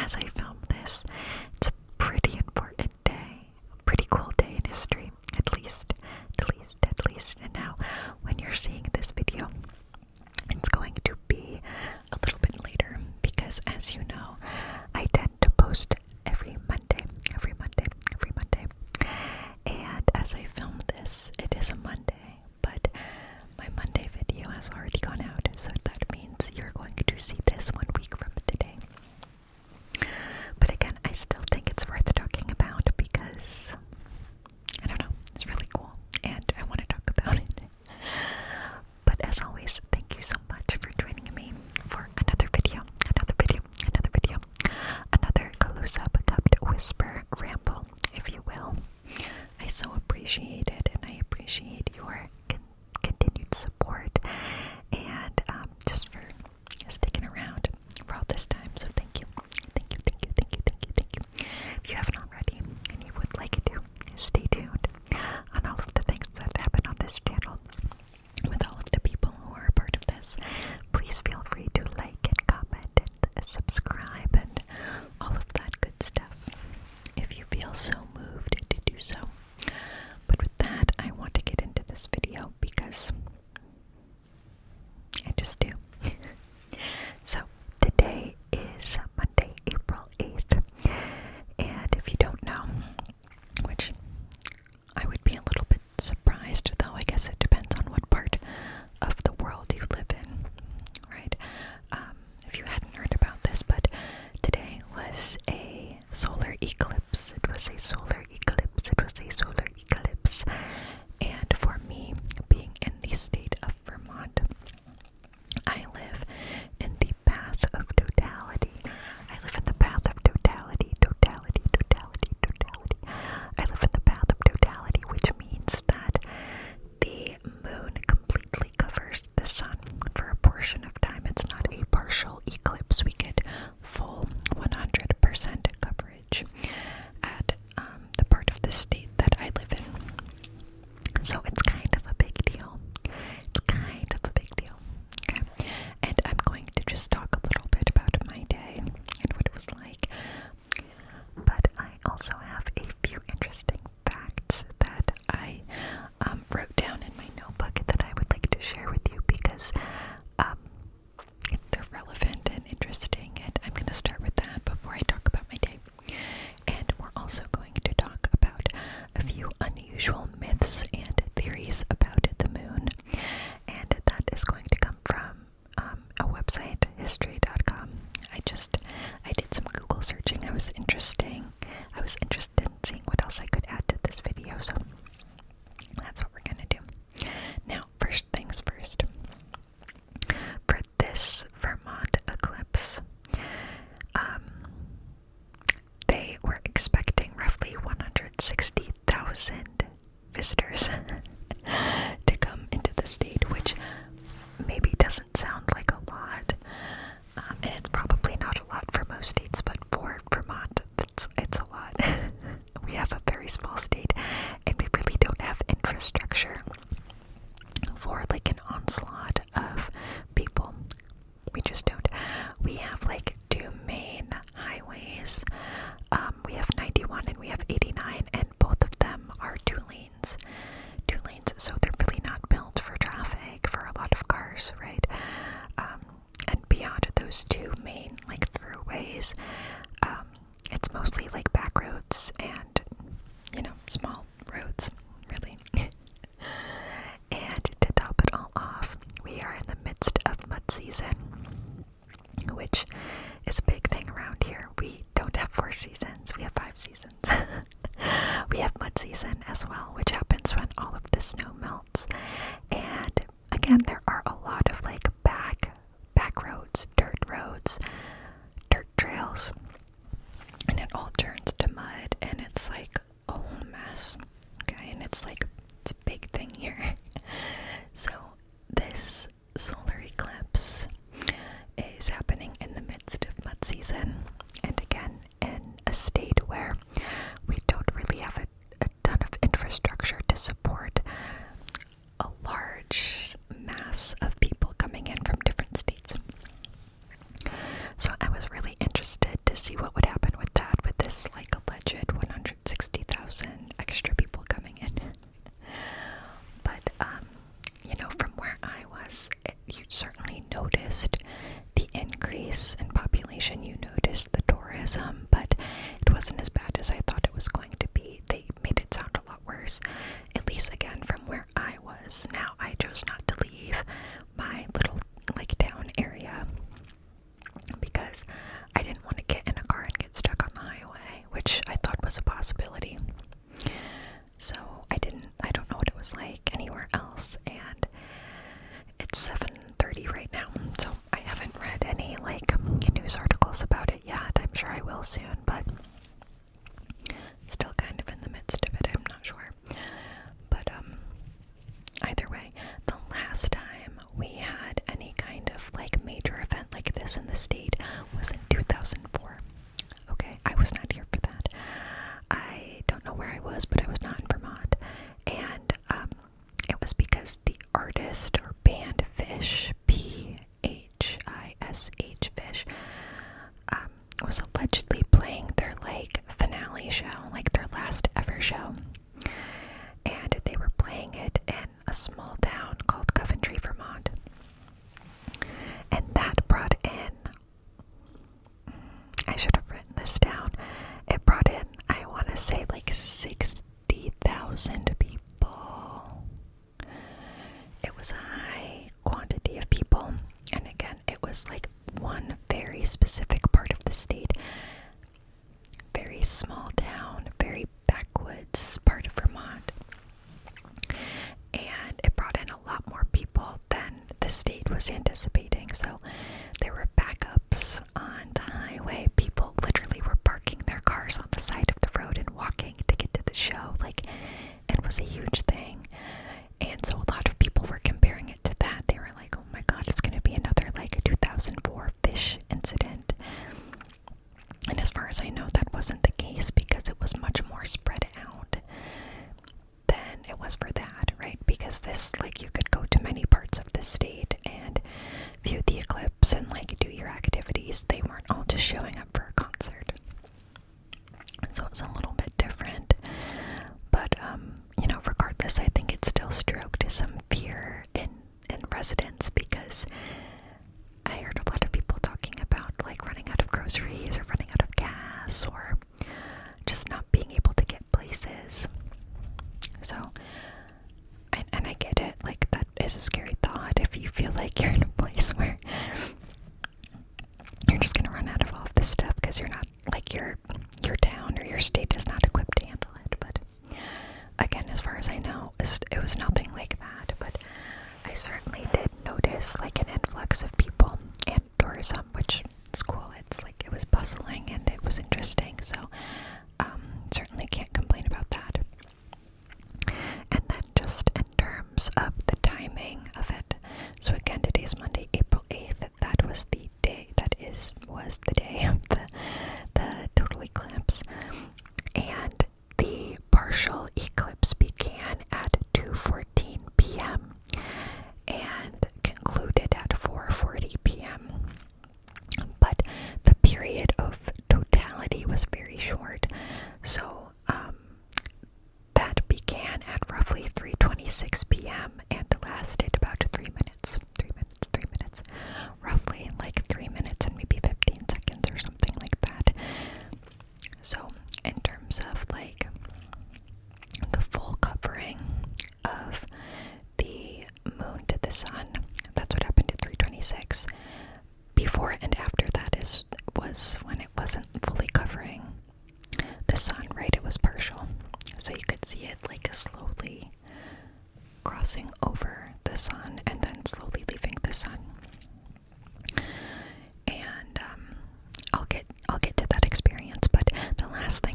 as I film this, it's a pretty important day, a pretty cool day in history, at least. And now, when you're seeing this video, it's going to be a little bit later because, as you know, I tend to post every Monday. And as I film this, it is a Monday, but my Monday video has already gone out, so that means you're going to see this 1 week from today. But again, I still think it's worth talking about because, I don't know, it's really cool, and I want to talk about it. But as always, thank you so much for joining me for another video, another close-up, cupped whisper ramble, if you will. I so appreciate it, and I appreciate your continued support, and just for sticking around for all this time. So thank you. If you haven't already, and you would like to, stay tuned on all of the things that happen on this channel with all of the people who are a part of this. Please feel free to like and comment and subscribe and all of that good stuff if you feel so moved to do so. But with that, I want to get into this video because I just do. So today is Monday, April 8th, and if you don't know, which I would be a little bit surprised, though I guess it depends on what part of the world you live in, right? If you hadn't heard about this, but today was a solar eclipse. And for me, being in the state of Vermont, I live in the path of totality. I live in the path of totality. I live in the path of totality, which means that the moon completely covers the sun for a portion of time. It's not a partial eclipse. We get full 100% coverage at the part of the state that I live in. So it's kind of a big deal. Okay. And I'm going to just talk a little bit about my day and what it was like. But I also have a few interesting facts that I wrote down in my notebook that I would like to share with you because they're relevant and interesting, and I'm going to start with that before I talk about my day. And we're also going to talk about a few unusual myths and theories about the moon, and that is going to come from a website, history.com. I did some Google searching. I was interested in seeing what else I could add to this video, so that's what we're going to do. Now, first things first. For this Vermont eclipse, they were expecting roughly 160,000 visitors to come into the state, which maybe doesn't sound like a lot, and it's probably not a lot for most states, but for Vermont, it's a lot. We have a very small state, and we really don't have infrastructure for like an onslaught of people. We just don't. We have like two main highways. We have 91 and we have 89, and both of them are two lanes, so they're really not built for traffic, for a lot of cars, right? And beyond those two main like throughways, it's mostly like back roads and, small roads, really. And to top it all off, we are in the midst of mud season, which is a big thing around here. We don't have 4 seasons, we have 5 seasons. We have mud season as well, which happens when all of the snow melts. And again, there are a lot of like back roads, dirt trails, and it all turns to mud, and it's like a whole mess. Okay, and it's a big thing here. So this solar eclipse is happening in the midst of mud season, and again in a state where we don't really have a ton of infrastructure to support a large mass hours, at least again from where I was. Now, I chose not to leave my little like town area because I didn't want to get in a car and get stuck on the highway, which I thought was a possibility. So I don't know what it was like anywhere else, and it's 7:30 right now, so I haven't read any like news articles about it yet. I'm sure I will soon, but still kind of in the midst of it. I'm not sure. But either way, the last time we had any kind of like major event like this in the state was in 2004. Okay, I was not here for that. I don't know where I was, but I was not in Vermont. And it was because the artist or band Fish, Phish, Fish, was allegedly playing their like finale show, like their last ever show. And they were playing it in a small town called Coventry, Vermont. And that brought in, I should have written this down, it brought in, I want to say like 60,000 people. It was a high quantity of people, and again, it was like one very specific part of the state, very small town, very backwoods part of Vermont, and it brought in a lot more people than the state was anticipating. So there were backups on the highway. People literally were parking their cars on the side of the road and walking to get to the show. Like, it was a huge thing. And so a lot of people were comparing it to that. They were like, oh my god, it's going to be another like 2004 Phish incident. And as far as I know, that wasn't the case because it was much more spread out than it was for that, right? Because this, like, you could go to many parts of the state and view the eclipse and like do your activities. They weren't all just showing up for a concert. So it was a little bit different. But regardless, I think it still stroked some fear in residents, because I heard a lot of people talking about like running out of groceries or running out of gas or just not being able to get places. So, and I get it, like that is a scary thought if you feel like you're in a place where you're just gonna run out of all of this stuff because you're not, like, your town or your state is not equipped to handle it. But again, as far as I know, it was nothing like that. But I certainly did notice like an influx of people and tourism, which is cool. It's like it was bustling and it was interesting. So certainly can't complain about that. And then just in terms of the timing of it, so again, today's Monday, April 8th. That was the day. Was the day of the total eclipse, and the partial eclipse began at 2:14 p.m. and concluded at 4:40 p.m. But the period of totality was very short, so that began at roughly 3:26 p.m. and lasted about 3 minutes. 3 minutes, roughly like 3 minutes and maybe 15 seconds or something like that. So in terms of like the full covering of the moon to the sun, that's what happened at 3:26. Before and after that was when it wasn't fully covering the sun, right? It was partial. So you could see it like slowly crossing over the sun and then slowly leaving the sun. And I'll get to that experience, but the last two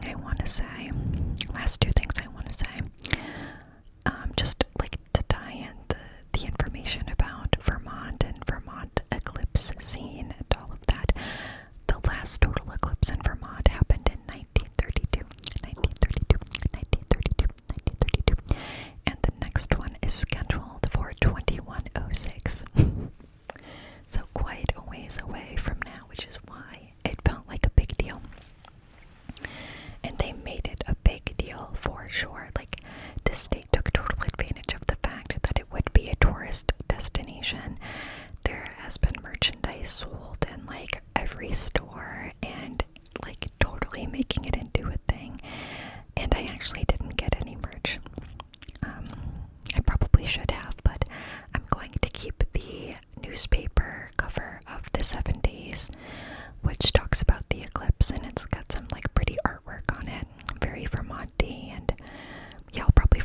things I want to say, just like to tie in the information about Vermont and Vermont eclipse scene and all of that. The last total eclipse in Vermont happened in 1932, and the next one is scheduled for 2106. So quite a ways away from now, which is why it felt like a big deal. And they made it a big deal for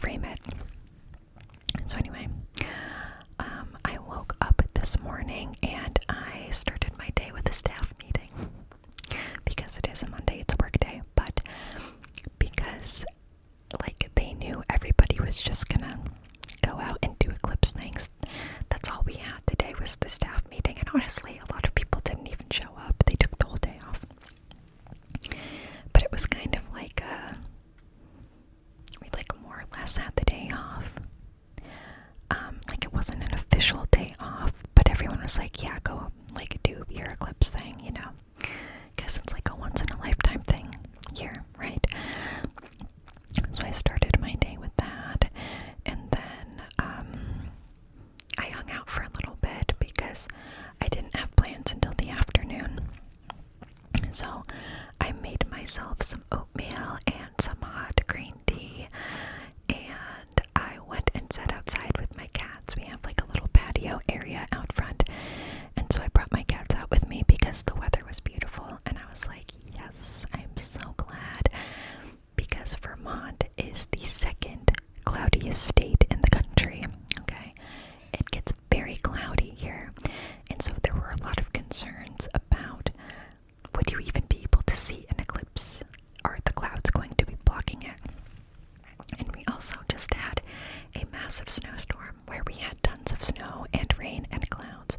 frame it. So anyway, I woke up this morning and I started my day with a staff meeting because it is a Monday, it's a work day, but because like they knew everybody was just gonna go out and do eclipse things. That's all we had today was the staff meeting, and honestly a lot of people didn't even show up. They took the whole day off. But it was kind of like we like more or less had the day off. Like it wasn't an official day off, but everyone was like, yeah, go like do your eclipse thing, you know, because it's like a once in a lifetime thing here, right? So I started my day with that, and then I hung out for a little bit because I didn't have plans until the afternoon. So I made myself some oatmeal and some hot green tea, and I went and sat outside with my cats. We have like a little patio area out front, and so I brought my cats out with me because the weather was beautiful, and I was like, yes, I'm so glad, because Vermont is the second cloudiest state in the country, okay? It gets very cloudy here, and so there were a lot of concerns about would you even be able to see an eclipse? Are the clouds going to be blocking it? And we also just had a massive snowstorm where we had tons of snow and rain and clouds.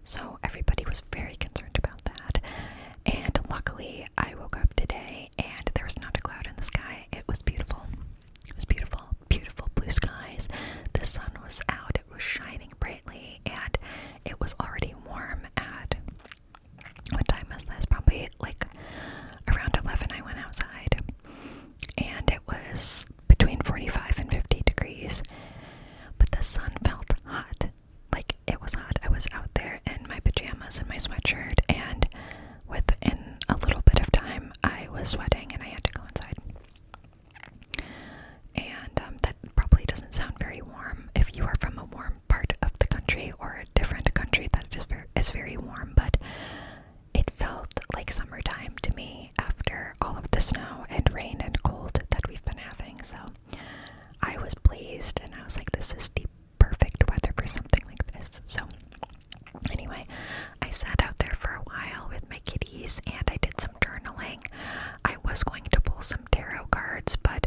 So everybody was very concerned about that. And luckily, I woke up today and there was not a cloud in the sky. It was beautiful. It was beautiful, beautiful blue skies. The sun was out. It was shining brightly, and it was already warm at, what time was this? Probably like around 11 I went outside, and it was between 45 and 50 degrees, but the sun felt hot. Like, it was hot. I was out there in my pajamas and my sweatshirt, and within a little bit of time I was sweating and I had to go inside. And that probably doesn't sound very warm if you are from a warm part of the country or a different country that is very warm, but it felt like summertime to me after all of the snow and rain and cold that we've been having. So I was pleased, and I was like, this is the perfect weather for something like this. So anyway, I sat out there for a while with my kitties and I did some journaling. I was going to pull some tarot cards, but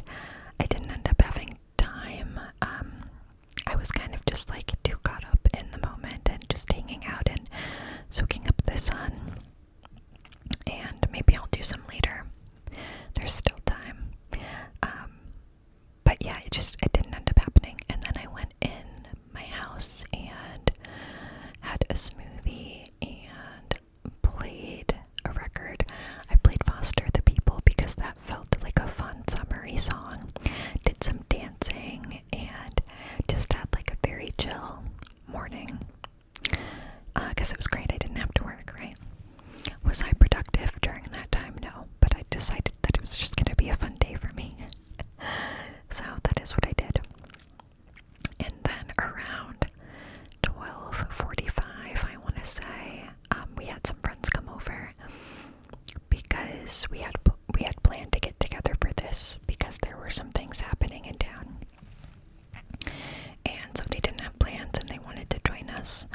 I didn't end up having time. I was kind of just like too caught up in the moment and just hanging out and soaking up the sun. And maybe I'll do some later. There's still time. But yeah, it didn't end up happening. And then I went in my house and had a smoothie and played a record. I played Foster the People because that felt like a fun summery song. Did some dancing and just had like a very chill morning. Because it was great. I didn't have to work, right? Was I productive during that time? No, but I decided that it was just going to be a fun day for me. So that is what I did. And then around 12:45, I want to say, we had some friends come over because we had planned to get together for this because there were some things happening in town. And so they didn't have plans and they wanted to join us,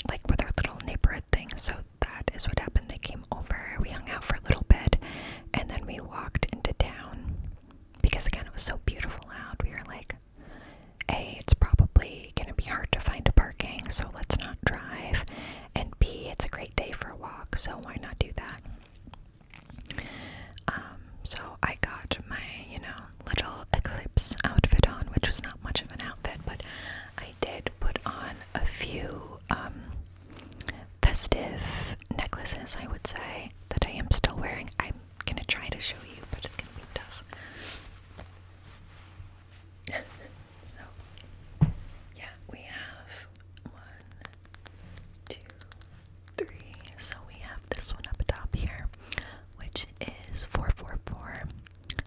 like with our little neighborhood thing. So that is what happened. They came over, we hung out for a little bit, and then we walked into town because again it was so beautiful out. We were like, A, it's probably gonna be hard to find parking, so let's not drive, and B, it's a great day for a walk, so why not do that? So I got my, little eclipse outfit on, which was not much of an outfit, but I did put on a few festive necklaces, I would say, that I am still wearing. I'm gonna try to show you, but it's gonna be tough. So, yeah, we have 1, 2, 3. So we have this one up top here, which is 444.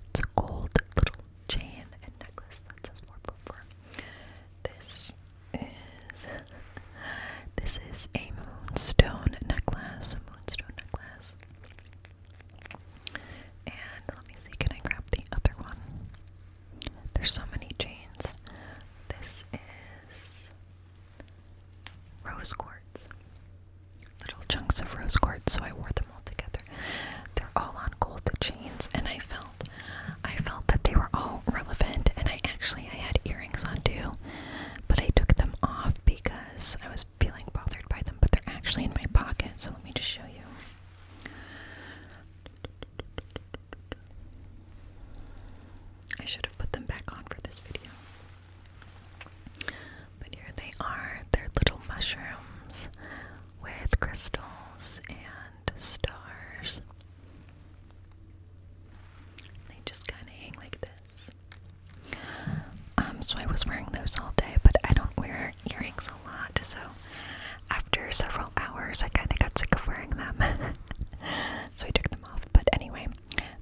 It's a gold little chain and necklace that says 444. was wearing those all day, but I don't wear earrings a lot, so after several hours I kind of got sick of wearing them. So I took them off. But anyway,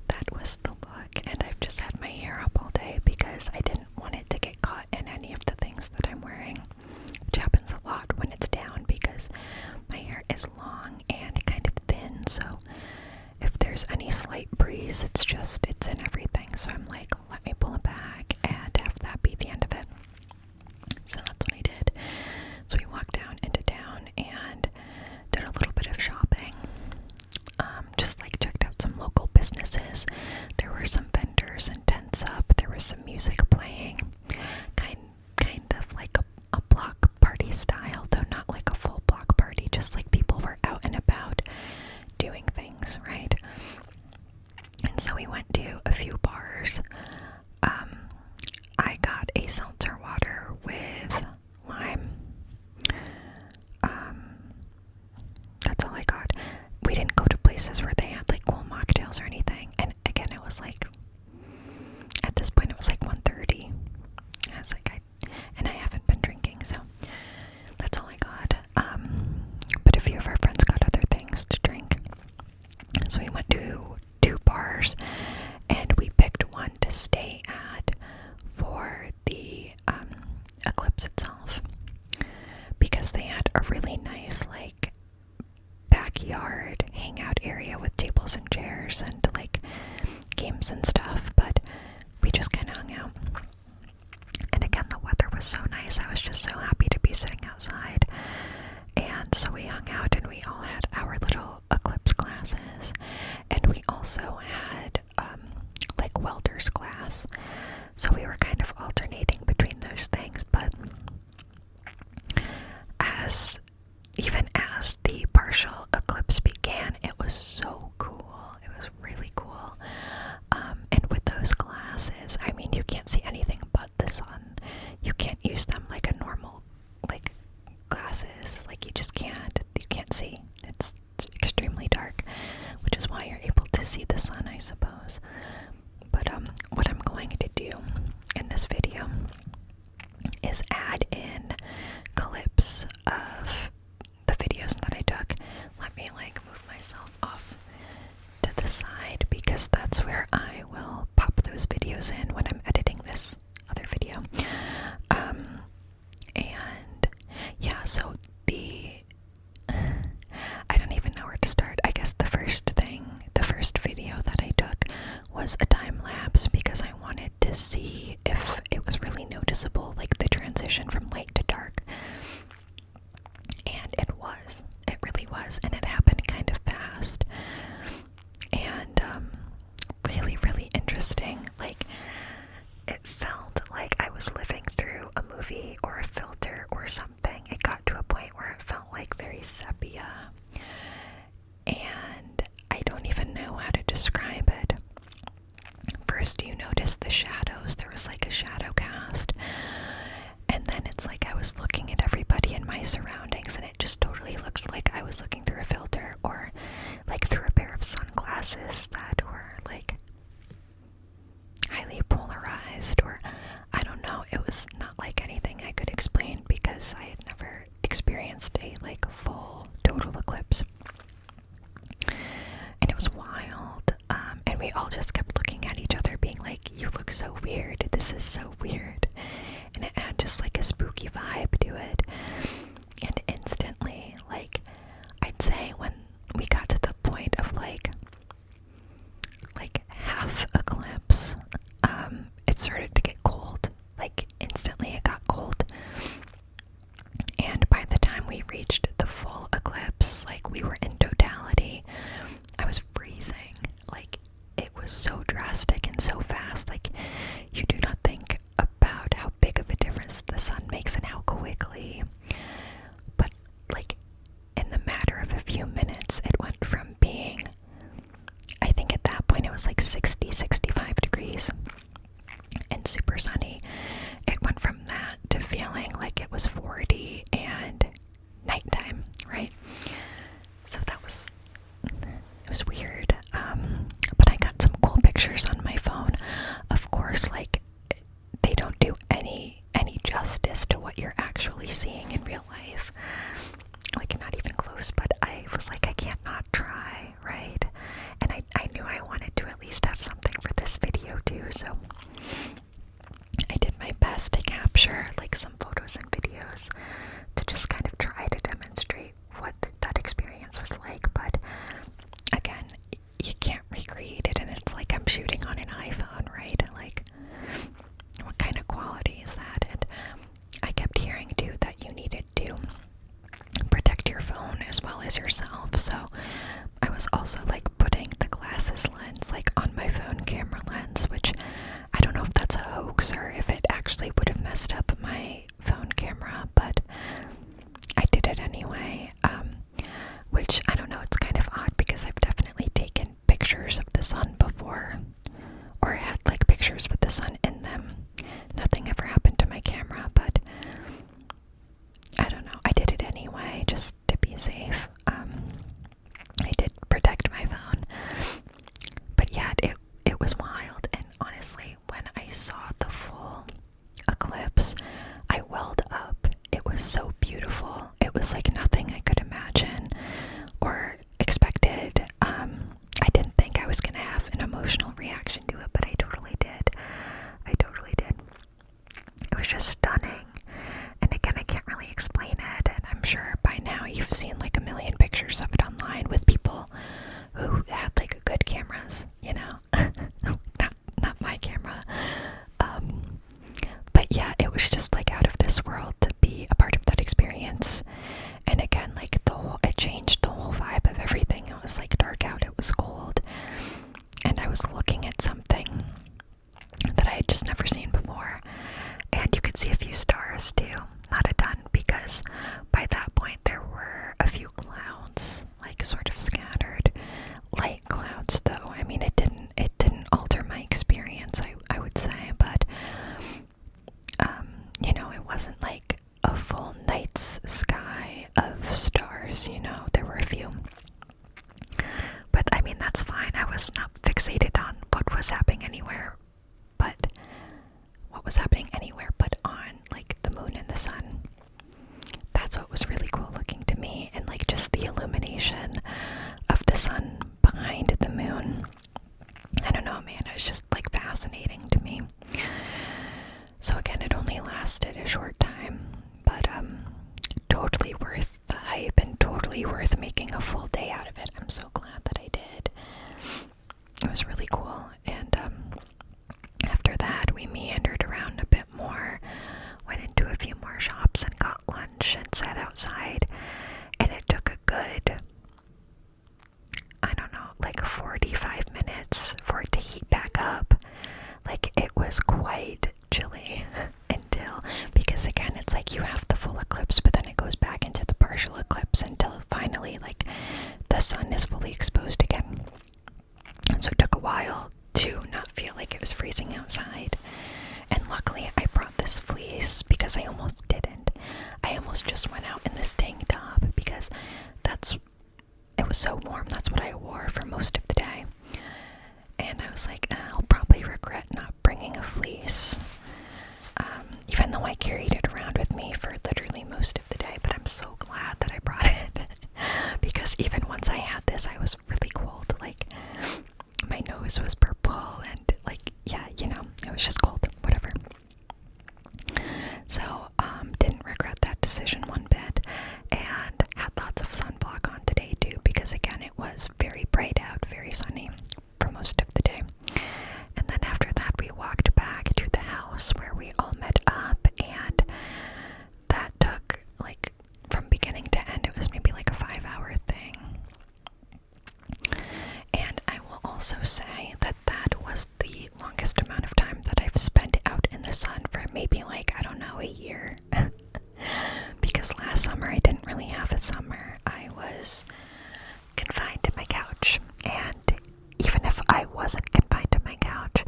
that was the look, and I've just had my hair up all day because I didn't want it to get caught in any of the things that I'm wearing, which happens a lot when it's down because my hair is long and kind of thin, so if there's any slight breeze, it's in everything. So I'm like, let me pull it back and have that be the end of it. So that's what I did. So we walked down into town and did a little bit of shopping. Just like checked out some local businesses. There were some vendors and tents up. There was some music playing, kind of like a block party style, though not like a full block party. Just like people were out and about doing things, right? And so we went to a few bars. I got a seltzer water with lime. That's all I got. We didn't go to places where they had like cool mocktails or anything. And again, it was like, at this point it was like 1:30. I was like, I haven't been drinking, so that's all I got. But a few of our friends got other things to drink. So we went to 2 bars, and we picked one to stay at for the eclipse itself, because they had a really nice like backyard hangout area with tables and chairs and like games and stuff, but we just kind of hung out. And again, the weather was so nice. I was just so happy to be sitting outside. And so we hung out, and we all had our little eclipse glasses, and we also had like welder's glass. So we were kind of alternating between those things. But even as the partial eclipse began, it was so cool. It was really cool. And with those glasses, I mean, you can't see anything but the sun. You can't use them like a normal like glasses. Like you just can't. You can't see. It's extremely dark, which is why you're able to see the sun, I suppose. But what I'm going to do in this video is add in clips of the videos that I took. Let me like move myself off to the side, because that's where I will pop those videos in when I'm editing this other video. And yeah, so I don't even know where to start. I guess the first video that I took was a time lapse, because I wanted to see if it was really noticeable, like the transition from light to dark. And it really was, and it happened kind of fast. And really, really interesting. Like, it felt like I was living through a movie or a filter or something. It got to a point where it felt like very sepia. And I don't even know how to describe it. First, you notice the shadows. There was like a shadow cast. And then it's like I was looking at everybody in my surroundings, and it just totally looked like I was looking through a filter, or like through a pair of sunglasses that were like highly polarized, or I don't know. It was not like anything I could explain, because I had never experienced a like full total eclipse. And it was wild. And we all just kept looking at each other being like, you look so weird. This is so weird. And it had just like a spooky vibe to it. And instantly, like, I'd say when we got to the point of like half eclipse, it started to get cold. Like, instantly it got cold. And by the time we reached the full eclipse, like, we were in totality, I was freezing. Like, it was so drastic and so fast. Like, you do not think about how big of a difference the sun makes and how quick actually would have messed up my phone camera, but I did it anyway. Which, I don't know, it's kind of odd because I've definitely taken pictures of the sun before, or had like pictures with the sun in them. Nothing ever happened to my camera, but I don't know, I did it anyway just to be safe. I did protect my phone, but yeah, it was wild. And honestly, when I saw the full eclipse, I welled up. It was so beautiful. It was like nothing I could imagine or expected. I didn't think I was gonna have an emotional reaction to it, but I totally did. It was just stunning. And again, I can't really explain it, and I'm sure by now you've seen like a million pictures of it online with people who had like good cameras, you know. not my camera. But yeah, it was just like out of this world to be a part of that experience. And again, like it changed the whole vibe of everything. It was like dark out, it was cold, and I was looking at something that I had just never seen before. And you could see a few stars too, not a ton, because by that point there were a few clouds, like sort of scattered, light clouds though. I mean, it didn't alter my experience, I would say, but you know, it wasn't like a full night's sky of stars, you know. There were a few, but I mean, that's fine. I was not fixated on what was happening anywhere but on like the moon and the sun. That's what was really cool looking to me, and like just the illumination of the sun behind the moon. I don't know, man, it was just like fascinating to me. So again, it only lasted a short time, but totally worth the hype and totally worth making a full day out of it. I'm so glad that I did. It was really cool. And after that, we meandered around a bit more, went into a few more shops and got lunch and sat outside. And it took a good, I don't know, like 45 minutes for it to heat back up. Like, it was quite chilly until, because again, it's like you have the full eclipse, but then it goes back into the partial eclipse until finally, like, the sun is fully exposed again. And so it took a while to not feel like it was freezing outside. And luckily I brought this fleece because I almost didn't. I almost just went out in this tank top because it was so warm. That's what I wore for most of the day. And I was like, I'll probably regret not bringing a fleece. Even though I carried it around with me for literally most of the day, but I'm so glad that I brought it. Because even once I had this, I was really cold. Like, my nose was purple, and like, yeah, you know, it was just cold, whatever. So, didn't regret that decision one bit, and had lots of sunblock on today too, because again, it was very bright out, very sunny for most of the day. And then after that, we walked back to the house where we all met up, and that took, like, from beginning to end, it was maybe like a 5-hour thing. And I will also say that that was the longest amount of time that I've spent out in the sun for maybe, like, I don't know, a year. Because last summer I didn't really have a summer. I was confined to my couch, and even if I wasn't confined to my couch,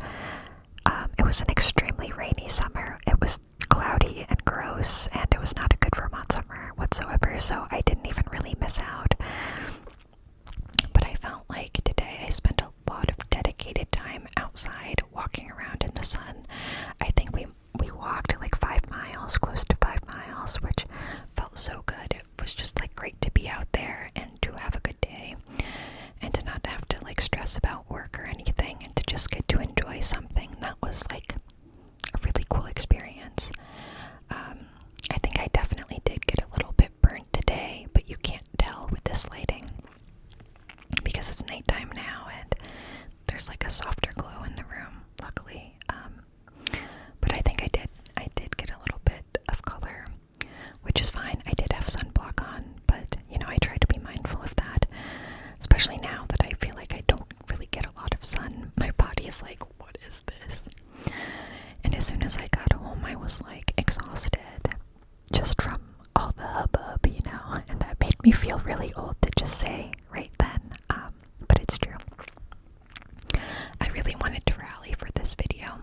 it was an extremely rainy summer. It was cloudy and gross, and it was not a good Vermont summer whatsoever, so I didn't even really miss out. But I felt like today I spent a lot of dedicated time outside walking around in the sun. I think we walked like 5 miles, close to 5 miles, which felt so good. It was just like great to be out there and to have a good day and to not have to like stress about work or anything, and to just get to enjoy something that was like a really cool experience. I think I definitely did get a little bit burnt today, but you can't tell with this lighting because it's nighttime now and there's like a softer glow in the room, luckily. But I think I did get a little bit of color, which is fine. I did have sunblock on, but you know, I try to be mindful of that, especially now that I feel like I don't really get a lot of sun. My body is like, what is this? And as soon as I got home, I was like exhausted just from all the hubbub, you know, and that made me feel really old to just say right then, but it's true. I really wanted to rally for this video.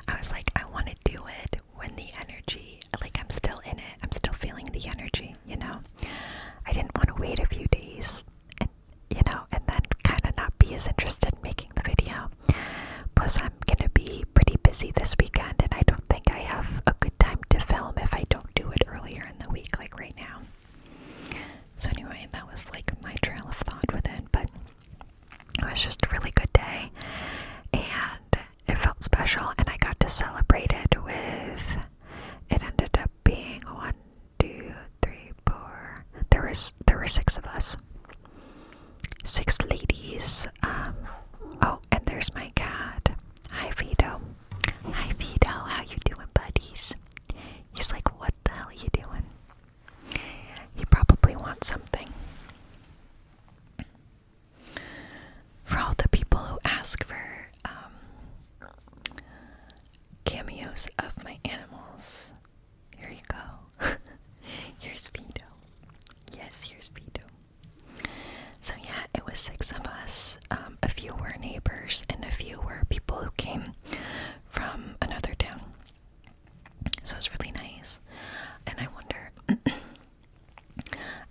I was like, I want to do it when the energy, like I'm still in it, I'm still feeling the energy, you know. I didn't want to wait a few days and, you know, and then kind of not be as interested in making the video. Plus, I'm gonna be pretty busy this weekend, and I don't think I have a good time to film if I don't do it earlier in the week, like right now. So anyway, that was like my trail of thought with it, but it was just a really good day, and it felt special, and I got to celebrate it with, it ended up being 1, 2, 3, 4, there were 6 of us. 6 ladies. Oh, and there's my cat. Hi, Vito. Hi, Vito. How you doing, buddies? He's like, what the hell are you doing? He probably wants something. For all the people who ask for cameos of my animals, here you go. Here's Vito. Yes, here's Vito. So yeah, it was 6 of us. A few were neighbors, and a few were people who came from another town. So it was really nice. And I wonder,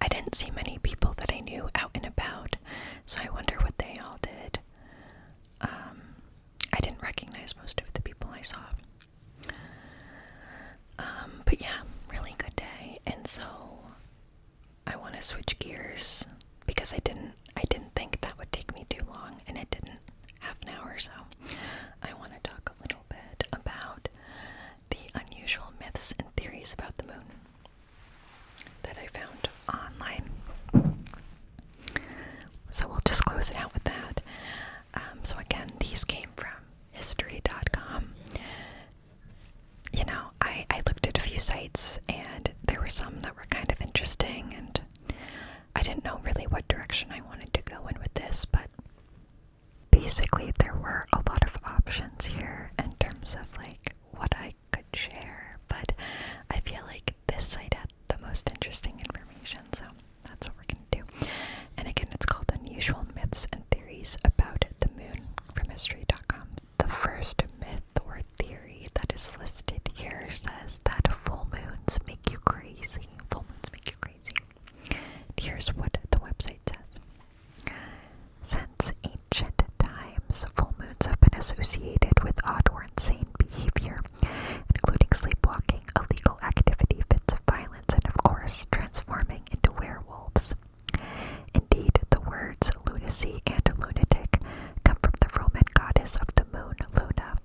I didn't see many people that I knew out and about, so I wonder what they all did. I didn't recognize most of the people I saw. But yeah, really good day. And so I want to switch gears because I didn't think that would take me too long, and it didn't, half an hour or so. I want to talk a little bit about the unusual myths and theories about the moon that I found online. So we'll just close it out with that. So again, these came from history.com. You know, I looked at a few sites, and there were some that were kind of interesting, and I didn't know really what direction I wanted to go in with this, but basically there were a lot of options here in terms of like what I could share, but I feel like this site had the most interesting information, so that's what we're going to do. And again, it's called Unusual Myths and Theories About the Moon from history.com. The first myth or theory that is listed here says that full moons make you crazy. Full moons make you crazy. Here's what the website says. Since ancient times, full moons have been associated with odd or insane behavior, including sleepwalking, illegal activity, fits of violence, and of course, transforming into werewolves. Indeed, the words lunacy and lunatic come from the Roman goddess of the moon, Luna,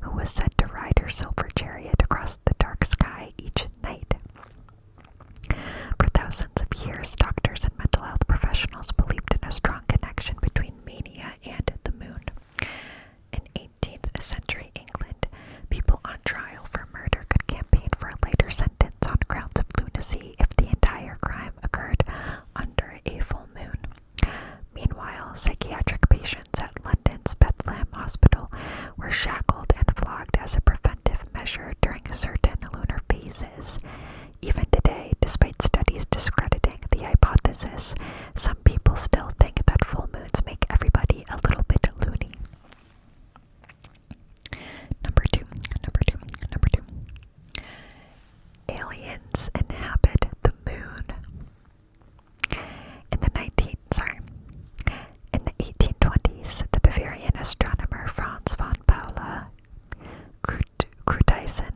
who was said to ride her silver chariot across the dark sky each night. For thousands of years, doctors and mental health professionals believed in a strong connection between mania and the moon. In 18th century England, people on trial for murder could campaign for a lighter sentence on grounds of lunacy if the entire crime occurred under a full moon. Meanwhile, psychiatric patients at London's Bethlehem Hospital were shackled and flogged as a preventive measure during certain lunar phases. Even today, despite studies discrediting the hypothesis, some people still think that full moons make everybody a little bit loony. Number two. Aliens inhabit the moon. In the 1820s, the Bavarian astronomer Franz von Paula Kruitisen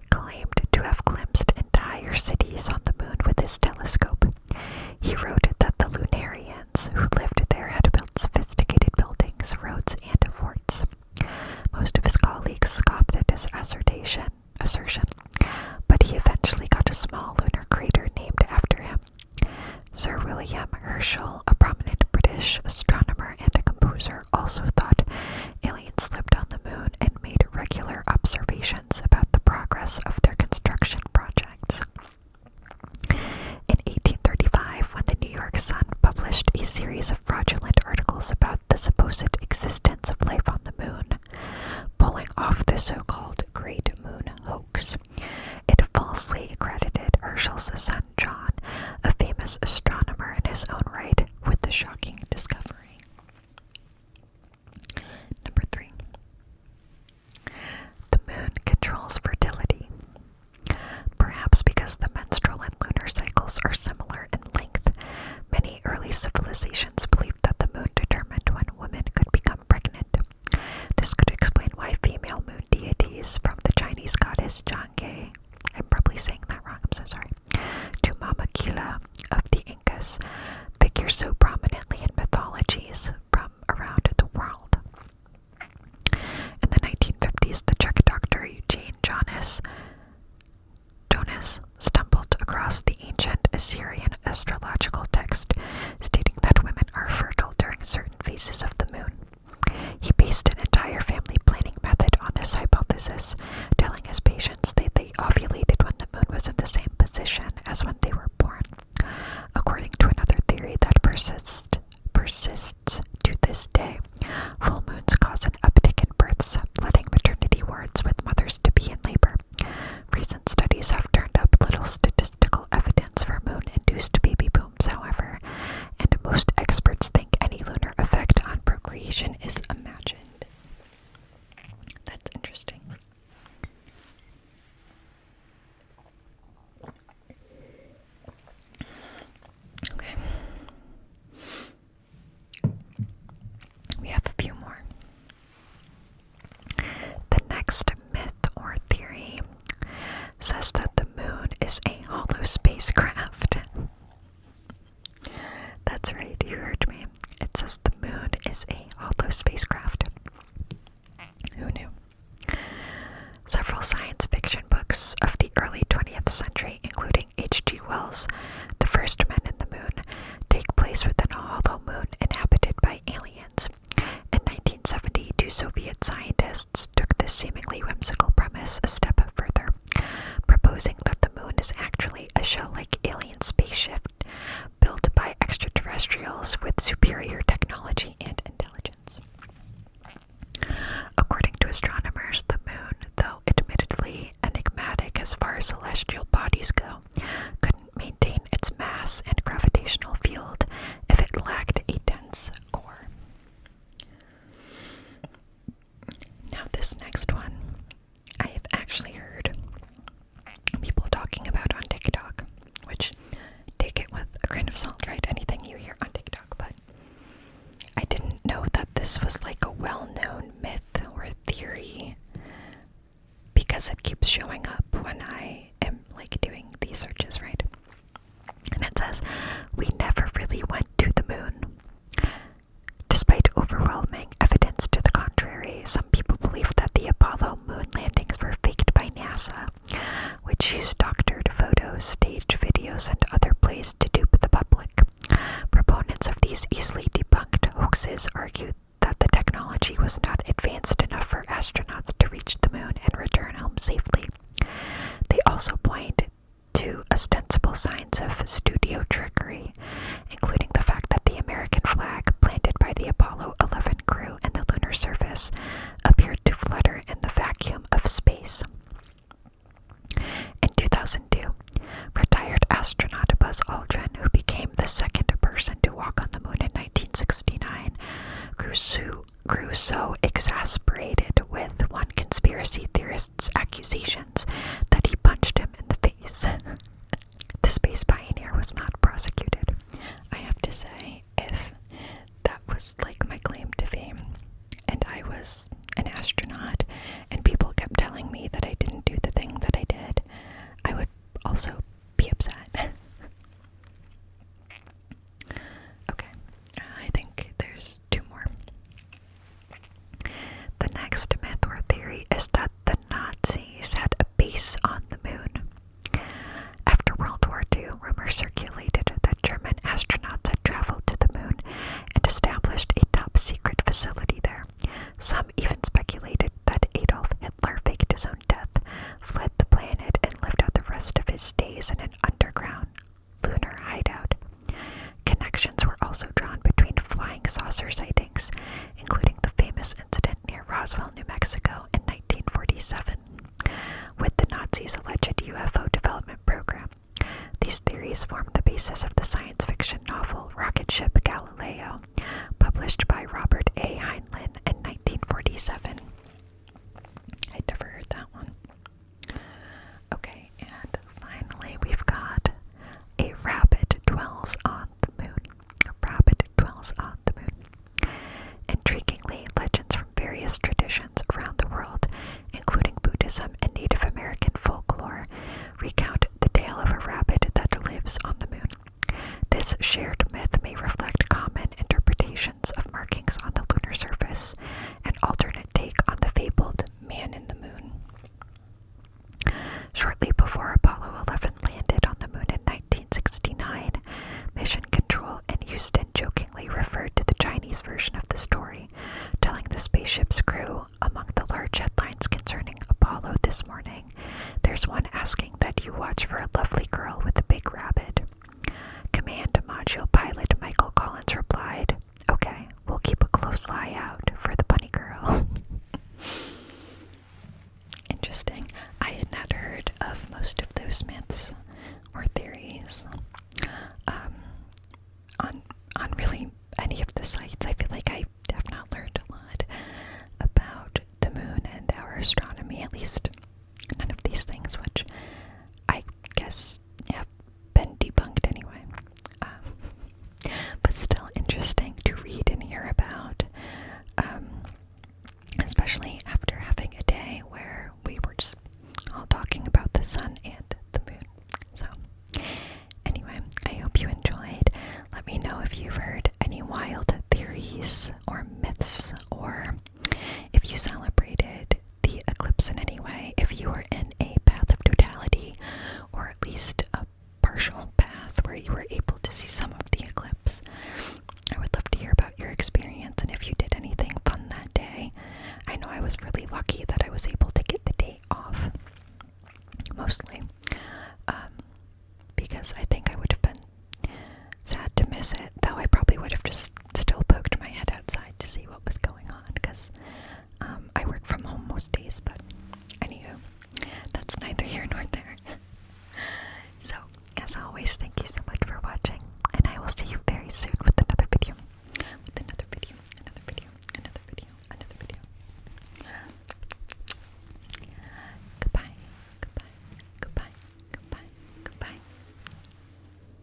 claimed to have glimpsed entire cities on the moon with his telescope. He wrote that the Lunarians who lived there had built sophisticated buildings, roads, and forts. Most of his colleagues scoffed at his assertion, but he eventually got a small lunar crater named after him. Sir William Herschel, a prominent British astronomer and a composer, also thought aliens lived on the moon and made regular observations about the progress of their construction projects. In 1835, when the New York Sun published a series of fraudulent articles about the supposed existence of life on the moon, pulling off the so-called Great Moon Daniel's son John, a famous astronomer in his own right, with the shocking discovery. Number 3. The moon controls fertility. Perhaps because the menstrual and lunar cycles are similar in length, many early civilizations believed that the moon determined when women could become pregnant. This could explain why female moon deities, from the Chinese goddess Chang'e, I'm probably saying that wrong, I'm so sorry, to Mama Kila of the Incas, figure so prominently in mythologies from around the world. In the 1950s, the Czech doctor Eugene Jonas stumbled across the ancient Assyrian astrological text stating that women are fertile during certain phases of the moon. He based an entire family planning method on this hypothesis, telling his patients that they ovulated when the moon was in the same position as when they were born. According to another theory that persists to this day, full moons cause an uptick in births, flooding maternity wards with mothers-to-be in labor. Recent studies have turned up little statistical evidence for moon-induced baby booms, however, and most experts think any lunar effect on procreation is imagined. That's interesting. Okay. We have a few more. The next myth or theory says that the moon is a hollow spacecraft. That's right, you heard me. It says the moon is a hollow spacecraft. Who knew? Several science fiction books of the early 20th century, including H.G. Wells' The First Men in the Moon, take place within a hollow moon inhabited by aliens. In 1970, 2 Soviet scientists took this seemingly whimsical premise a step further, proposing that the moon is actually a shell-like alien spaceship built by extraterrestrials with superior technology and intelligence. According to astronomers, the moon, though admittedly enigmatic as far as celestial bodies go, couldn't maintain its mass and gravitational field if it lacked a dense core. Now this next one, I have actually heard people talking about on TikTok, which take it with a grain of salt, right? Anything you hear on TikTok, but I didn't know that this was like a well-known myth or theory because it keeps showing up when I am like doing these searches, right? And it says, we never really went to the moon. Despite overwhelming evidence to the contrary, some people believe that the Apollo moon landings were faked by NASA, which used doctored photos, staged videos, and other plays to dupe the public. Proponents of these easily debunked hoaxes argue that the technology was not advanced enough for astronauts to reach the moon and return home safely. They also point to ostensible signs of studio trickery, including the fact that the American flag planted by the Apollo 11 crew in the lunar surface appeared to flutter in the vacuum of space. In 2002, retired astronaut Buzz Aldrin, who became the second person to walk on the moon in 1969, grew so exasperated with one conspiracy theorist's accusations that he punched him in the face. The space pioneer was not prosecuted. I have to say, if that was like my claim to fame, and I was an astronaut, and people kept telling me that I didn't do the thing that I did, I would also be upset. Okay, I think there's 2 more. The next myth or theory is that the Nazis had a base on the moon. After World War II, rumors circulated that German astronauts had traveled to the moon and established a top-secret facility there. Some even speculated that Adolf Hitler faked his own death, fled the planet, and lived out the rest of his days in an underground lunar hideout. Connections were also drawn between flying saucer sightings, including the famous incident near Roswell, New Mexico in 1947, with the Nazis' alleged UFO development program. theories formed the basis of the science fiction novel Rocket Ship Galileo, published by Robert A. Heinlein in 1947. I'd never heard that one. Okay, and finally we've got a rabbit dwells on the moon. A rabbit dwells on the moon. Intriguingly, legends from various traditions around the world, including Buddhism and Native American folklore, recount the tale of a rabbit that lives on the moon. This shared myth may reflect common interpretations of markings on the lunar surface, an alternate take on the fabled man in the moon. Shortly before Apollo 11 landed on the moon in 1969, Mission Control in Houston jokingly referred to the Chinese version of the story, telling the spaceship's crew, among the large headlines concerning Apollo this morning, there's one asking that you watch for a lovely girl with a big rabbit. Command Module Pilot Michael Collins replied, okay, we'll keep a close eye out for the bunny girl. Interesting. I had not heard of most of those myths or theories on really any of the sites. I feel like I have not learned a lot about the moon and our astronomy, at least none of these things, which I guess have been debunked anyway. But still interesting to read and hear about, especially after having a day where we were just all talking about the sun and the moon. So, anyway, I hope you enjoyed. Let me know if you've heard any wild theories or myths, or if you celebrated the eclipse in any way, if you were in a path of totality, or at least a partial path where you were able to see some of the eclipse. I would love to hear about your experience and if you did anything fun that day. I know I was really lucky that I was able to get the day off, mostly, because I think I would have been sad to miss it, though I probably would have just still poked my head outside to see what was going on, because I work from home most days, but anywho, that's neither here nor there. So, as always, thank you so